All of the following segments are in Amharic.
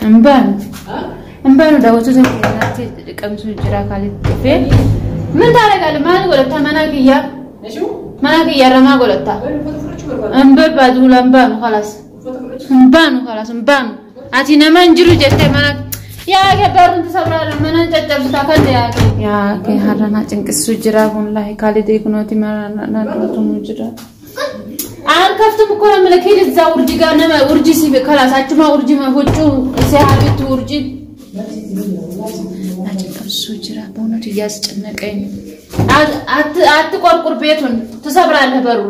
امبارح دعوتو تكينات قمصو جرا كالت في من تعرف ما قلت مناقيا شو مناقيا رما قلت امبارح بعدول امبارح خلاص امبارح اتينا ما نجرو جت مناق يا كبر انت صبر من تجبس تاكل يا كي هرنا تنقسو جرا والله كالت يكونوتي ما نادرتو مجرا كفتم كورا ملكي لزا ورجي غانا ورجي سي خلاص اچما ورجي ما وچو سيابت ورجي اچكسو جرا بونت ياسጨነቀኝ አትቆርቁር ቤቱን ተሰብራለህ በሩ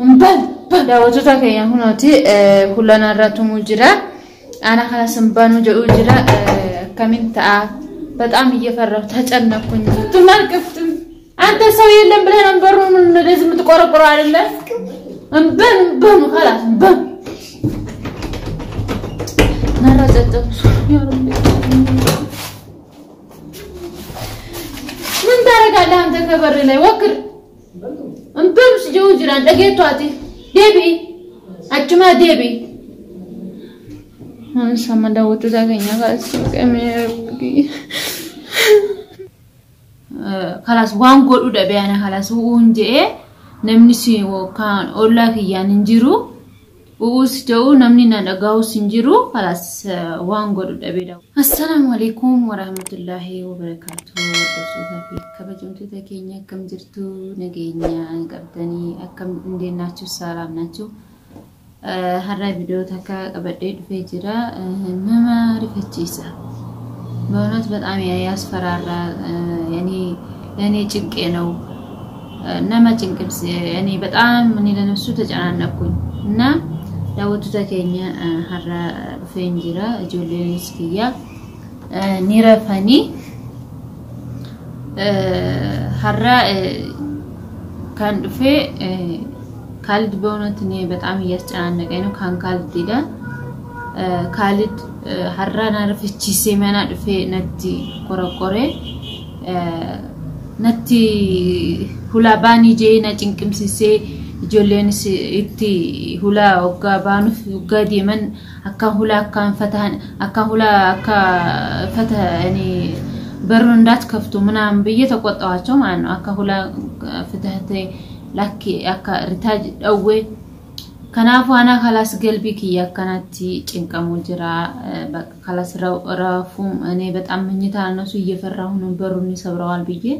እንበል ዳወቱ ታከያ ሁኖቲ ሁላና ራቱ ሙጅራ አና خلاص እንባኑ ጀኡ ጅራ ከሚንታ በጣም እየፈራው ተጨነኩኝ ትማልከፍትም አንተ ሰው የለም ብለህ ነበር እንደዚህ የምትቆረቆረው አይደለ እንበን خلاص እንበን ናራጨጨው ያ ረቢ ምን ታረጋለህ አንተ ከበር ላይ ወክር እንበን ሲጀው ጅራን ደገቷቲ ዴቢ አጭማ ዴቢ ሰማዳው ተዛገኛ خلاص وان قولوا دبيانا خلاص وونجي نمنسي وكان أولاك يانجرو ووسجو نمنينا نغاو سنجرو خلاص وان قولوا دبيدا السلام عليكم ورحمة الله وبركاته كبجمتو تكينيا كم جرتو نغينيا قبداني أكم نديناتو سلام ناتو هرى فيديو تكا قبديد فيجرا مما رفتشيسا በእውነት በጣም ያስፈራራ ያኔ ጭንቄ ነው እና ማጭንቅስ ያኔ በጣም ምን ለነሱ ተጨናነኩኝ እና ዳውቱ ተከኛ ሀራ ፈንጂራ ጆሌንስኪያ ኒራፋኒ ሀራ ካንድፌ ካልድ በእውነት እኔ በጣም ያስጨናነቀኝ ነው ካን ካልድ ዲዳ ካልድ harrana rafchi semana dfe natti korokore natti hula bani je na cinkimsise jolenis itti hula ogga banu ogga diman akka hula kan fatahan akka hula akka fata yani berundat kaftu manam biye ተቆጣዋቸው ማለት ነው akka hula fatahate laki akka ritaj dawe كنافو أنا خلاص قلبي كي كانتي تنكمو جرا خلاص رافوم أنا بتأمني تانسو يفرعون بروني سبراوال بيجي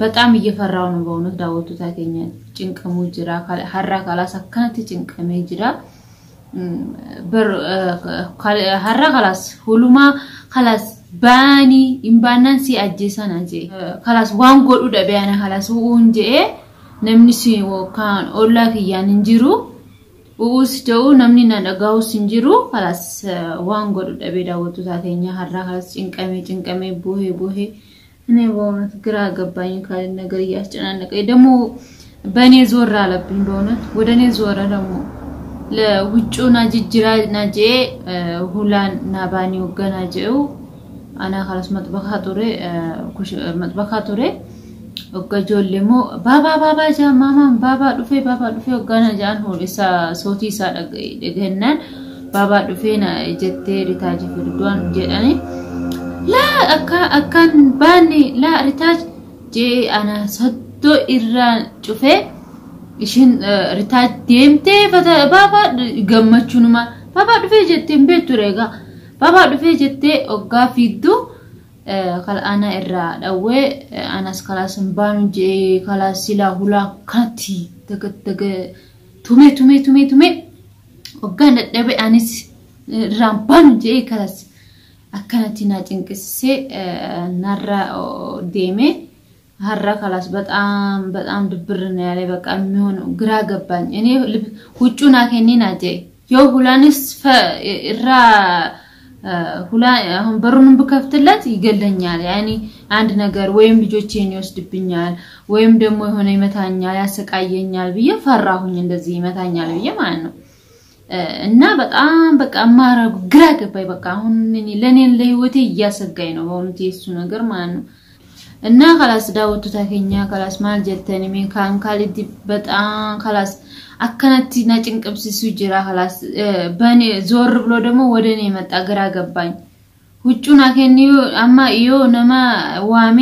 بتأمي يفرعون بونو داوتو تاكينيا تنكمو جرا حرة خلاص كانتي تنكمي جرا بر حرة خلاص هلوما خلاص باني إمبانان سي أجيسان أجي خلاص وان قول ودا بيانا خلاص وونجي نمنسي وكان أولاك يانجرو ووسجو نمنينا نغاو سنجرو خلاص وان قد أبدا وتتاكينيا حرا خلاص چنكمي بوهي እኔ በእውነት ግራ ገባኝ ካለ ነገር ያስጨናነቀኝ ደሞ በኔ ዞር አለብኝ በእውነት ወደኔ ዞረ ደሞ ለውጭውና ጅጅራ ናጄ ሁላን ናባኒው ገናጄው አና خلاص መጥበካቶሬ وكجولمو بابا جا ماما بابا دفي وغانا جان هو إسا صوتي سا دغنن بابا دفينا جتي ريتاج فردوان جاني لا أكان باني لا ريتاج جي أنا صدو إيران شوفي إشين ريتاج ديمتي بابا غمچونما بابا دفي جتي مبيتو ريغا بابا دفي جتي وغا فيدو قال أنا إرا دوّي أنا سكلاس مبانو جي خلاص سلا هلا كاتي تك تومي وقانا دبي أنيس رامبانو جي خلاص أكانتي ناجنكسي نرى ديمي هرّا خلاص بتأم دبرنا عليه بقى ميون غرا غبان يعني وجونا كني ناجي يو هلانس إرا هلا هم برون بكفتلات يقلنيال يعني عند نجار ويم بيجوتشين يوسدبنيال ويم دمو هنا يمتانيال ياسقاينيال بيه فراهوني እንደዚህ ይመታኛል بيه ማለት ነው እና በቃ አማራው ግራ ገባይ በቃ አሁን ለኔ ለህይወቴ ያሰጋኝ ነው በእውነት የሱ ነገር ማለት ነው እና خلاص ዳውቱ ታከኛ خلاص ማል ጀተኒ ምን ካን ካልዲ በጣም خلاص አከነቲ ናጭንቅብስሱ ጅራ خلاص በኔ ዞር ብሎ ደግሞ ወደኔ መጣ ግራ ገባኝ ውጩና ከኒው አማ ነማ ዋሜ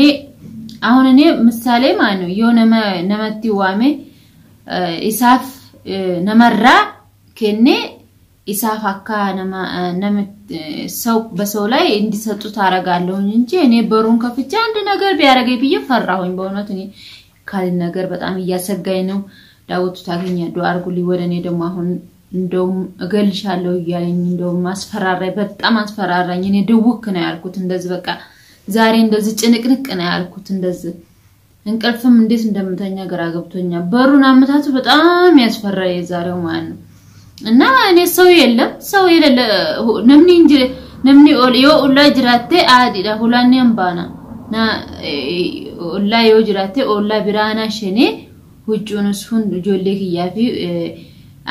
አሁን እኔ ምሳሌ ማን ነው ነመቲ ዋሜ ኢሳፍ ነመራ ከኔ ኢሳፍ አካ ነማ ሰው በሰው ላይ እንዲሰጡ ታረጋለሁ እንጂ እኔ በሩን ከፍቼ አንድ ነገር ቢያረገኝ ብዬ ፈራሁኝ በእውነት እኔ ካል ነገር በጣም እያሰጋኝ ነው ዳውቱ ታገኛ ዱአ አርጉልኝ ወደኔ ደግሞ አሁን እንደውም እገልሻለሁ ይያለኝ እንደውም ማስፈራራይ በጣም አስፈራራኝ እኔ ደውክ ነው ያልኩት እንደዚህ በቃ ዛሬ እንደዚህ ጭንቅንቅ ነው ያልኩት እንደዚህ እንቅልፍም እንዴት እንደምተኛ ግራ ገብቶኛ በሩን አመታቱ በጣም ያስፈራይ ዛሬው ማለት ነው እና እኔ ሰው የለ ነምኒ ኦልዮ ኡላ ጅራቴ አዲዳ ሁላኔ አምባና ና ኡላ ዮ ጅራቴ ኡላ ቢራና ሸኔ ሁጁንስ ሁን ጆሌክ ያፊ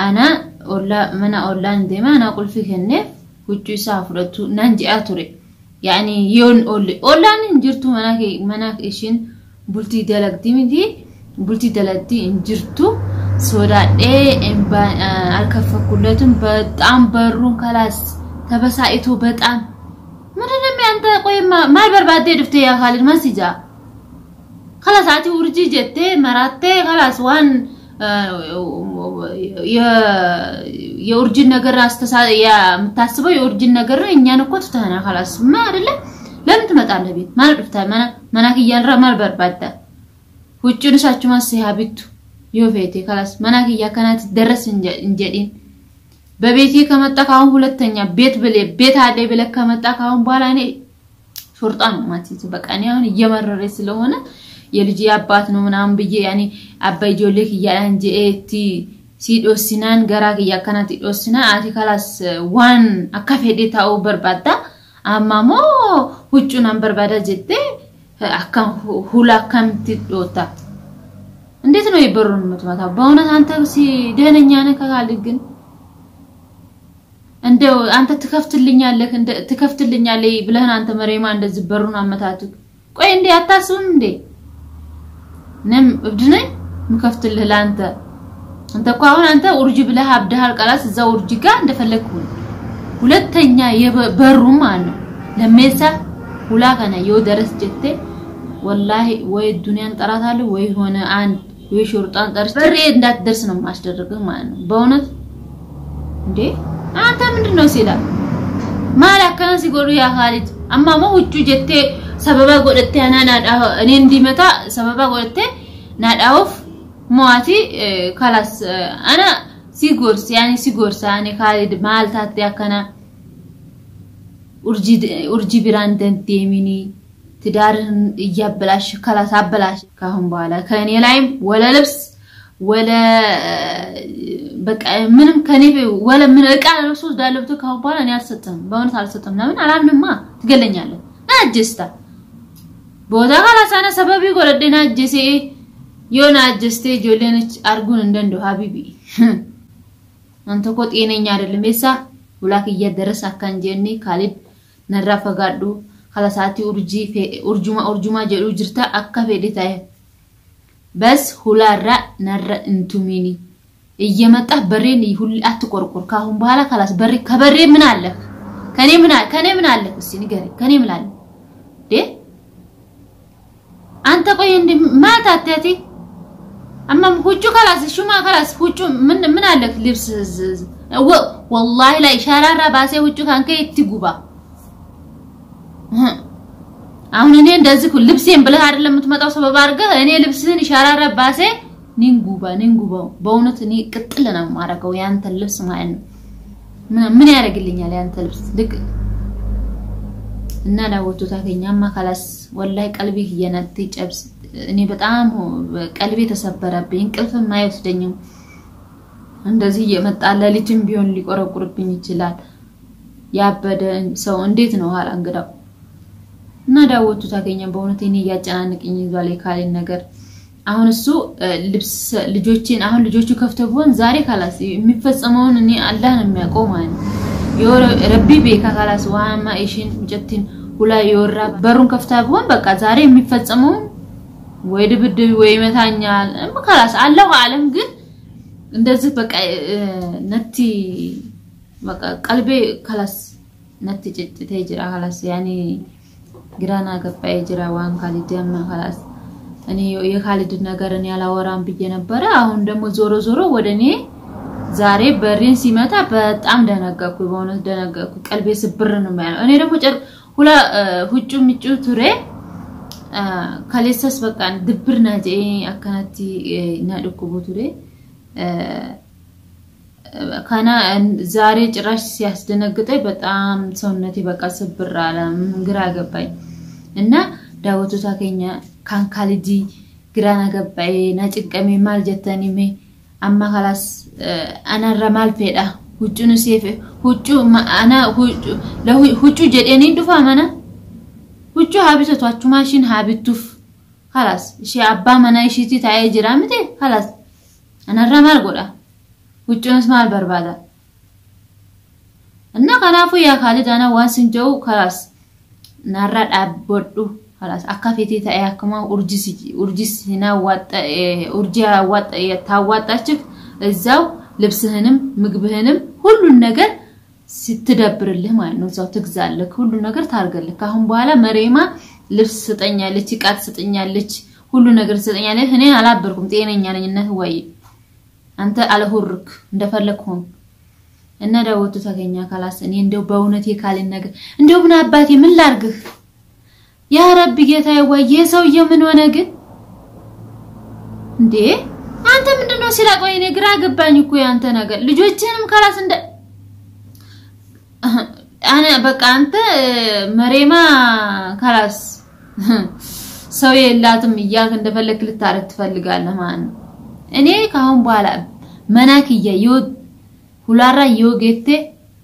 አና ኡላ መና ኡላ እንደማ ና ቁልፊ ከነ ሁጁ ሳፍረቱ ናንጂ አቱሬ ያኒ ዮን ኦላን እንጅርቱ መናክ እሺን ቡልቲ ደለግቲ እንጅርቱ ሶዳዴ እንባ አልከፈኩለቱም በጣም በሩን خلاص ተበሳይቶ በጣም ምንድነው ያንተ ቆይማ ማልበርባዴ ድፍቴ ያ خالد ማሲጃ خلاص አቲ ውርጂ ጀቴ መራቴ خلاص ዋን የኡርጂን ነገር ያ ምታስበው የኡርጂን ነገር እኛን እኮ ተታና خلاص ማ አይደለ ለምን ትመጣለህ ቤት ማለት ድፍታ መናክ ያልራ ማልበርባዳ ሁጭንሳችሁ ማሰያቢቱ يوفيتي خلاص مناكيا كانت درس እንጀዲን በቤቴ ከመጣካው ሁለተኛ ቤት አለ ብለህ ከመጣካው በኋላ እኔ ሹርጣን ማቲቱ በቃ እኔ አሁን እየመረረ ስለሆነ የልጅ አባት ነው ምናምን ብዬ ያኔ አባይ ጆሌክ ያንጂ ኤቲ ሲዶሲናን ገራግያ ከናት ዶሲና አቲ خلاص ዋን አካፌዴታው በርባዳ አማሞ ሁጩን አንበርባዳ ጀቴ አካን ሁላ ካምቲ ዶታ እንዴት ነው ይበሩን መጥማታ በእውነት አንተ ደህነኛ ነህ ካል ግን እንደው አንተ ትከፍትልኛለህ ብለህ አንተ መሬማ እንደዚህ በሩን አመታቱ ቆይ እንዴ አታስብም እንዴ ነም እብድነኝ ምከፍትልህ ላንተ አንተ ቋውን አንተ ኡርጂ ብለህ አብደሃል ቀላስ እዛው ኡርጂ ጋር እንደፈለኩ ሁለተኛ የበሩም አለ ለሜሳ ሁላ ከነ ይወደረስ ጀቴ والله ወይ ዱንያን ጠራታለሁ ወይ ሆነ አንድ ወይ ሹርጣን ጠርጥሬ እንዳትደርስ ነው ማስደረግህ ማለት ነው በእውነት እንዴ አንተ ምንድነው ሲላ ማላከና ሲጎሩ ያ خالد አማማ ውጭ ጀቴ ሰበባ ጎደቴ አናናዳ እኔ እንዲመታ ሰበባ ጎደቴ ናዳውፍ ሞአቲ خلاص انا ሲጎርስ ያኔ خالد ማልታት ያከና ኡርጂ ቢራንደን ዴሚኒ ትዳርን እያበላሽ خلاص አበላሽ ካሁን በኋላ ከኔ ላይም ወለ ልብስ ወለ በቃ ምንም ከኔ ወለ ምን እቃ ለብሶ ዳለብቶ ካሁን በኋላ እኔ አልሰጠም በእውነት አልሰጠም ለምን አላምንማ ትገለኛለህ አጀስታ ቦዳ خلاص انا ሰበብ ይጎረደና አጀሴ ዮና አጀስቴ ጆሌነች አርጉን እንደንዶ ሀቢቢ አንተ እኮ ጤነኛ አይደለም እሳ ሁላክ እየደረሰ አካንጀኒ خالد ነራፈጋዱ خلاص اتي ارجما جلو جرتا اكفديتاي بس ሁላራ ነረ እንቱሚኒ እየመጣ በሬን ይሁል አትቆርቆር ካሁን በኋላ خلاص በሬ ከበሬ ምን አለ ከኔ ምን አለ እስቲ ንገሪ ከኔ ምን አለ ዴ አንተ ቆይ እንደ ማታታቲ አማም ሁጩ خلاص ሹማ خلاص ሁጩ ምን አለ ልብስ والله لا ሻራራ ባሴ ሁጩ ካንከ ይትጉባ አሁን እኔ እንደዚህ ልብሴን ብለህ አይደለም የምትመጣው ሰበብ አድርገህ እኔ ልብስህን ሻራራ ባሴ ንንጉባው በእውነት እኔ ቅጥል ነው ማረገው ያንተ ልብስ ማለት ነው ምን ያረግልኛል ያንተ ልብስ ልክ እና ዳውቱ ታገኛማ خلاص والله ቀልቢ የነጥ ጨብስ እኔ በጣም ቀልቤ ተሰበረብኝ እንቅልፍም አይወስደኝም እንደዚህ የመጣለ ልጅም ቢሆን ሊቆረቁርብኝ ይችላል ያበደ ሰው እንዴት ነው ኋላ እንግዳው እና ዳውቱ ታገኛ በእውነት እኔ ያጫናንቅኝ ይዟል የካሌን ነገር አሁን እሱ ልጆችን አሁን ልጆቹ ከፍተውን ዛሬ خلاص የሚፈጸመውን እኔ አላህ ነው የሚያውቀው ማለት ነው ረቢ ቤካ خلاص ዋማ እሺን ጀትን ሁላ ይወራ በሩን ከፍታ ቢሆን በቃ ዛሬ የሚፈጸመው ወይ ድብድብ ወይ መታኛል خلاص አላሁ አለም ግን እንደዚህ በቃ ነቲ በቃ ቀልቤ خلاص ነቲ ጭጭቴ ይጅራ خلاص ያኒ ግራና ገባይ ይጅራ ዋን ካሊደም خلاص እኔ የካሊድ ነገርን ያላወራም ብዬ ነበር አሁን ደግሞ ዞሮ ወደኔ ዛሬ በሪን ሲመታ በጣም ደነገኩ በእውነት ደነገኩ ቀልቤ ስብር ነው ማለት እኔ ደግሞ ሁላ ሁጩ ምጩ ቱሬ ካሌሰስ በቃ ድብርና ጄ አካናቲ ናድኩ ቱሬ ካና ዛሬ ጭራሽ ሲያስደነግጠኝ በጣም ሰውነቴ በቃ ስብር አለ ግራ ገባኝ እና ዳውቱ ታከኛ ካንካልጂ ግራና ገባይ ናጭቀሜ ማልጀተኒሜ አማ خلاص انا رمال فيدا ሁጩን ሲፍ ሁጩ አና ሁጩ ጀዴኒ ዱፋ ማና ሁጩ ሀቢተቷችሁ ማሽን ሀቢቱፍ خلاص እሺ አባ ማና እሺቲ ታየ ጅራምቴ خلاص انا رمال ጎዳ ሁጩንስ ማል በርባዳ እና ካናፉ ያ ካሊድ አና ዋንስንጀው خلاص ናራዳ ቦዱ خلاص አካፌቴ ታያከማ ኡርጂስ ህና ዋጣ ኡርጂያ ዋጣ የታዋጣችሁ እዛው ልብስህንም ምግብህንም ሁሉን ነገር ስትደብርልህ ማለት ነው እዛው ትግዛለህ ሁሉ ነገር ታርገልህ አሁን በኋላ መሬማ ልብስ ስጠኛለች ቃት ስጠኛለች ሁሉ ነገር ስጠኛለህ እኔ አላበርኩም ጤነኛ ነኝና ወይ አንተ አለሁርክ እንደፈለኩኝ እና ዳውቱ ታገኛ خلاص እኔ እንደው በእውነት የካልን ነገር እንደው ምን አባቴ ምን ላርግህ ያ ረብ ጌታዬ ወይ የሰውዬ ምን ሆነ ግን እንዴ አንተ ምንድነው ሲላቀው እኔ ግራ ገባኝ እኮ ያንተ ነገር ልጆችንም خلاص እንደ انا በቃ አንተ መሬማ خلاص ሰው የላትም ይያክ እንደፈለክ ልታረክ ትፈልጋለህ ማለት ነው እኔ ካሁን በኋላ መናክያ ሁላራ ይወገቴ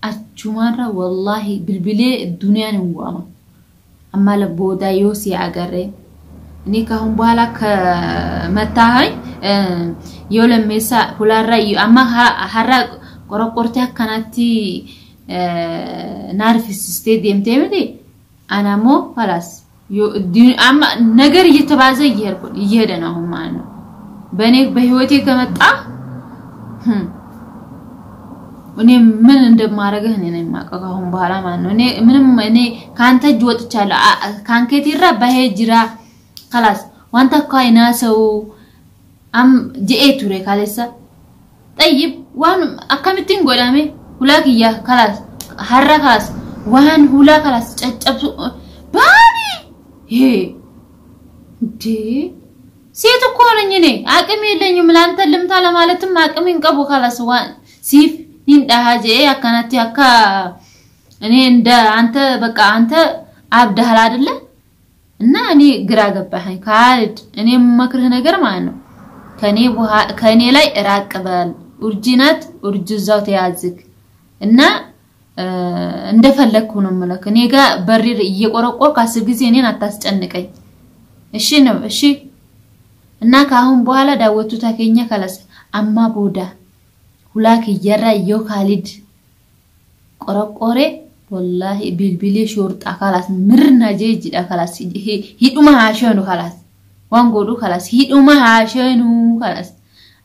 አቹማራ والله ብልብሌ ዱንያን እንዋማ አማለ ቦዳ ዮሲ አገሬ እኔ ካሁን በኋላ ከመታሃይ የለሜሳ ሁላራ አማ ሐራ ቆረቆርታ ካናቲ ናርፊስ ስቴዲየም ተምዲ አናሞ خلاص አማ ነገር እየተባዘ ይሄደ ነው ማለት ነው በኔ በህይወቴ ከመጣ እኔ ምን እንደማረገህ እኔ ነኝ ማቀው አሁን በኋላ ማለት ነው እኔ ካንተ እጅ ወጥቻለሁ ካንከቲራ በሄጅራ خلاص وانت كاينا سو ام جئتوري خالصا طيب وان اكمتين غدامي ሁላኪያ خلاص حرا خلاص وان ሁላ خلاص ጨጨብሱ ባኒ ይሄ እንዴ ሴት እኮ ነኝ እኔ አቅም የለኝም ላንተ ልምታ ለማለትም አቅም እንቀቡ خلاص ዋን ሲፍ ይንዳሃጄ አካናቲ አካ እኔ እንደ አንተ በቃ አንተ አብደሃል አይደለ እና እኔ ግራ ገባኝ ካሊድ እኔ መክርህ ነገር ማለት ነው ከኔ ላይ ራቅበል ኡርጂናት ኡርጅዛው ተያዝክ እና እንደፈለኩ ነው ማለት እኔ ጋር በሪር እየቆረቆርኩ አስር ጊዜ እኔን አታስጨንቀኝ እሺ ነው እሺ እና ካሁን በኋላ ዳወቱ ታከኛ خلاص አማ ቦዳ ሁላክ ይየራዮ ካሊድ ቆረቆሬ والله بالبلي شورط خلاص مرنا جيج خلاص هيدوما عاشنو خلاص وانغودو خلاص هيدوما عاشنو خلاص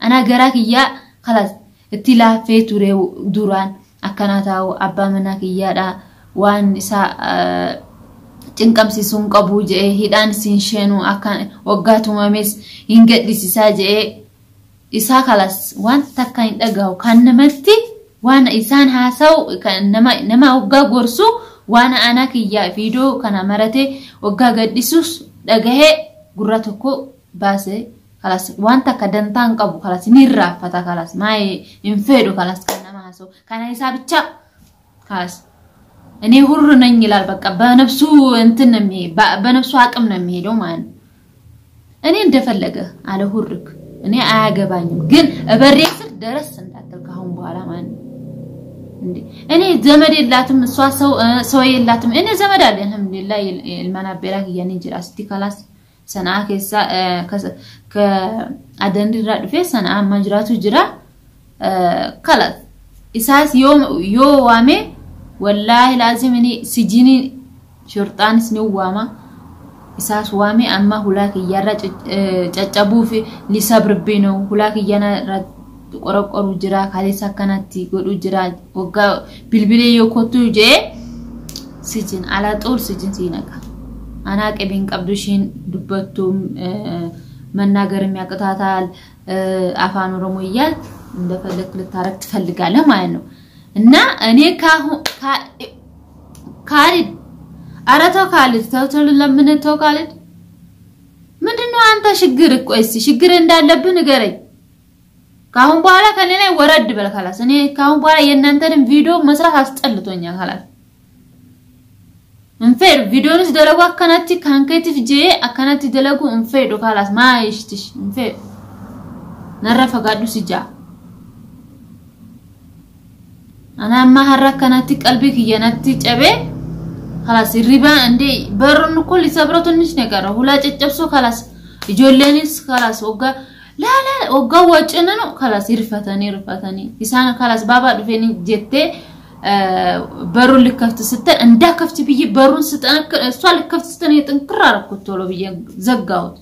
انا غراك يا خلاص اتلافي توريو دوران اكناتاو ابا مناك يادا وان سا ጭንቀም ሲሱን ቀቡጄ ሂዳን ሲንሸኑ አካን ወጋቱ ማሜስ ይንገድስ ሲሳጄ ኢሳ خلاص ዋን ተካኝ ደጋው ካነመቲ وانا إنسان هاسو نما وقا قرسو وانا أنا كيا فيديو كان مرتي وقا قدسوس دقه قراتوكو باسي خلاص وانتا كدنتان قبو خلاص نيرا فتا خلاص ما ينفيدو خلاص كان نما هاسو كان يساب تشا خلاص اني هرر نيلال بقى بنفسو انتن نمي بنفسو حقم نمي دو مان اني እንደፈለገ አለ ሁርክ እኔ አያገባኝም ግን በሬስር ደረስ እንዳትልካሁን በኋላ ማን እንዴ እኔ ዘመድ የላትም እሷ ሰው የላትም እኔ ዘመድ አለኝ አልহামዱሊላህ المنابرك يعني جرا استي خلاص سنه كسا كادندرا دفي سنه مجراتو جرا خلاص اساس يوم وامي والله لازم اني سجيني shortaanis ni waama isaas waame amma hulaa kiyyarra caccabuuf lisabribino hulaa kiyyana qorqoru jira kaleessa kanatti godhu jira waggaa bilbilee yokotu je sijin ala ጦር sijin ሲነካ አና ቀቢን ቀብዱሽን ዱበቱ መናገር የሚያቀታታል አፋን ኦሮሞ ይያል እንደፈለክ ልታረክ ትፈልጋለህ ማለት ነው እና እኔ ካሊድ አራታው ካሊድ ተውተል ለምን ተው ካሊድ ምንድነው አንተ ችግር ቆይስ ችግር እንዳለብህ ንገረኝ ካሁን በኋላ ከኔ ወረድ በል خلاص እኔ ካሁን በኋላ የእናንተን ቪዲዮ መስራት አስጠልቶኛል خلاص እንፈር ቪዲዮንስ ደረጉ አከናቲ ካንከቲፍ ጄ አከናቲ ደለጉ እንፈር خلاص ማይሽትሽ እንፈር ነረፈ ጋዱ ሲጃ አና ማሐረከናቲ ቀልቢክ የናቲ ጨቤ خلاص ሪባ እንዴ በሩን እኮ ሊሰብረው ትንሽ ነገር ሁላ ጨጨብሶ خلاص ይጆለኒስ خلاص ወጋ لا وقا وجهنا نو خلاص يرفتني إنسان خلاص بابا دفيني جتة برون لكفت ستة اندا كفت بيجي برون ستة سؤال كفت ستة يتنكرر كتولو بيجي زقاوت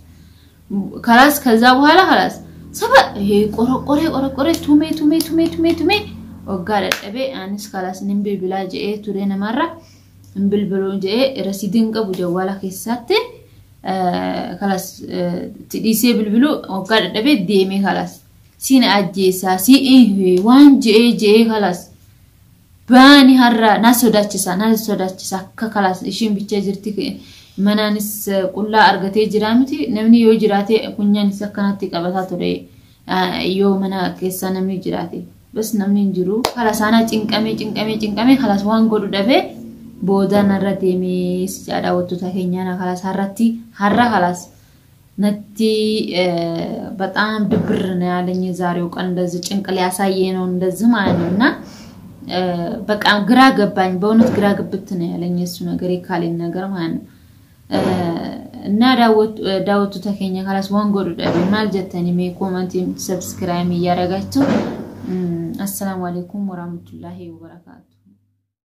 خلاص كذا وهلا خلاص سبا هي قرا تومي وقا أبي أنس خلاص نمبي بلا جاء تورينا مرة نمبل بلون جاء رصيدين كابو جوالا كيساتة خلاص تديسي بالبلو وقال دبي ديمي خلاص سين اجيسا سي ايه وان جي خلاص باني هرا ناسوداچسا خلاص اشين بيچ جرتي منانس قلا ارغتي جرامتي نمني يو جراتي كنيان سكناتي قبتا توري يو منا كيسا نمي جراتي بس نمني جرو خلاص انا چنقمي خلاص وان غدو دبي بودا نرديمي سجادا وتو تاكينيانا خلاص هرا خلاص نتي በጣም ድብር ነው ያለኝ ዛሬው ቀን እንደዚህ ጭንቅል ያሳየ ነው እንደዚህ ማለት ነውና በቃ ግራ ገባኝ በእውነት ግራ ግብት ነው ያለኝ እሱ ነገር ይካለኝ ነገር ማለት ነው እና ዳውቱ ተከኛ خلاص ወንጎዱ ደብ ማልጀተኒ ሜ ኮሜንት ሰብስክራይብ ያረጋችሁ አሰላሙ አለይኩም ወራህመቱላሂ ወበረካቱ